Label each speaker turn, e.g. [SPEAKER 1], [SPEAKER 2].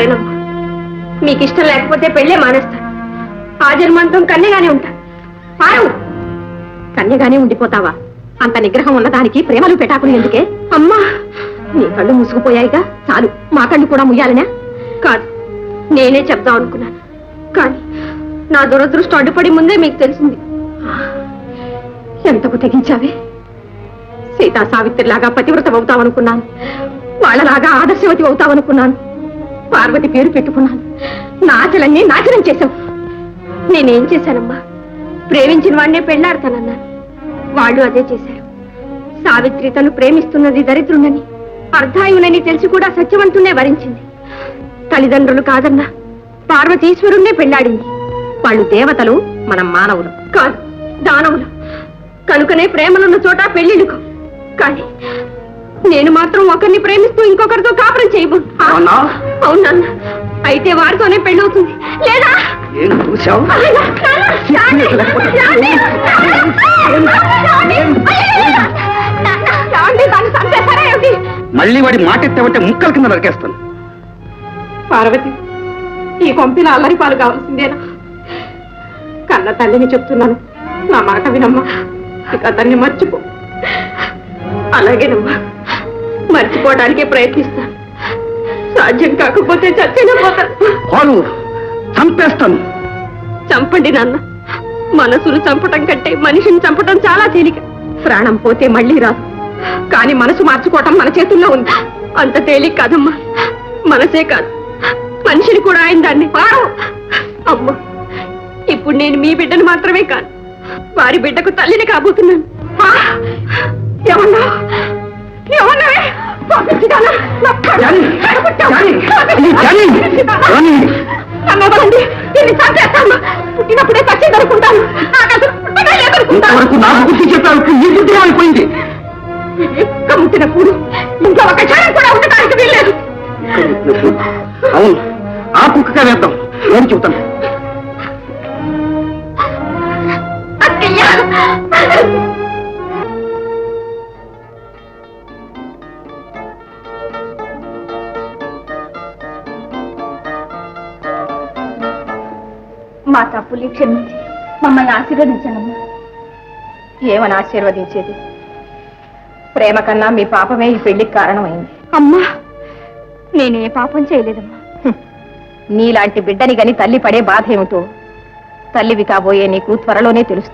[SPEAKER 1] సరేనమ్మా, మీకు ఇష్టం లేకపోతే పెళ్ళే మానేస్తాను. ఆ జన్మాంతం కన్యగానే ఉంటా. పారు, కన్యగానే ఉండిపోతావా? అంత నిగ్రహం ఉన్నదానికి ప్రేమలు పెటాకులు ఎందుకే? అమ్మా, నీ కళ్ళు మూసుకుపోయాయిగా, చాలు. మా కళ్ళు కూడా ముయ్యాలనా? కాదు, నేనే చెప్దాం అనుకున్నాను, కానీ నా దురదృష్టం అడ్డుపడి ముందే మీకు తెలిసింది. ఎంతకు తెగించావే? సీతా సావిత్రిలాగా పతివ్రతం అవుతావనుకున్నాను, వాళ్ళలాగా ఆదర్శవతి అవుతావనుకున్నాను. పార్వతి పేరు పెట్టుకున్నాను, నా ఆశలన్నీ నాశనం చేశావు. నేనేం చేశానమ్మా? ప్రేమించిన వాడినే పెళ్లాడతానన్నాను, వాళ్ళు అదే చేశారు. సావిత్రి తను ప్రేమిస్తున్నది దరిద్రునని, అర్ధాయునని తెలిసి కూడా సత్యవంతునే వరించింది. తల్లిదండ్రులు కాదన్నా పార్వతీశ్వరుణ్ణే పెళ్లాడింది. వాళ్ళు దేవతలు, మనం మానవులు. కాదు, దానవులు. కనుకనే ప్రేమలున్న చోట పెళ్లిళ్ళుకో. కానీ నేను మాత్రం ఒకరిని ప్రేమిస్తూ ఇంకొకరితో కాపురం చేయబో. అవునన్నా, అయితే వారితోనే పెళ్ళవుతుంది. లేదా
[SPEAKER 2] మళ్ళీ వాడి మాట ఎత్తావంటే ముక్కల కింద నరికేస్తాను.
[SPEAKER 1] పార్వతి, ఈ పంపిన అల్లరి పాలు కావాల్సిందేనా? కన్న తల్లిని చెప్తున్నాను, నా మాట వినమ్మా. ఇక అతన్ని మర్చిపో. అలాగేనమ్మా, మర్చిపోవడానికే ప్రయత్నిస్తాను. సాధ్యం కాకపోతే చచ్చిన పోతాను.
[SPEAKER 2] చంపేస్తాను.
[SPEAKER 1] చంపండి నాన్న. మనసును చంపటం కంటే మనిషిని చంపటం చాలా తేలిక. ప్రాణం పోతే మళ్ళీ రాదు, కానీ మనసు మార్చుకోవటం మన చేతుల్లో ఉంది. అంత తేలిక కాదమ్మా. మనసే కాదు, మనిషిని కూడా ఆయన దాన్ని. అమ్మ, ఇప్పుడు నేను మీ బిడ్డను మాత్రమే కాదు, వారి బిడ్డకు తల్లిని కాబోతున్నాను. ఏమన్నా ఏమన్నావే? పుట్టినప్పుడే చచ్చింది అనుకుంటాను.
[SPEAKER 2] అయిపోయింది.
[SPEAKER 1] ముట్టినప్పుడు ఇంకా ఒక క్షణం కూడా ఉండటానికి వీల్లేదు.
[SPEAKER 2] అవును, ఆ కుక్కగా వేద్దాం. నేను చెబుతాను.
[SPEAKER 1] మా తప్పులు క్షమించి మమ్మల్ని ఆశీర్వదించనమ్మా. ఏమని ఆశీర్వదించేది? ప్రేమ కన్నా మీ పాపమే ఈ పెళ్లికి కారణమైంది. అమ్మా, నేనే పాపం చేయలేదమ్మా. నీలాంటి బిడ్డని గని తల్లి పడే బాధ ఏమిటో తల్లివి కాబోయే నీకు త్వరలోనే తెలుస్తుంది.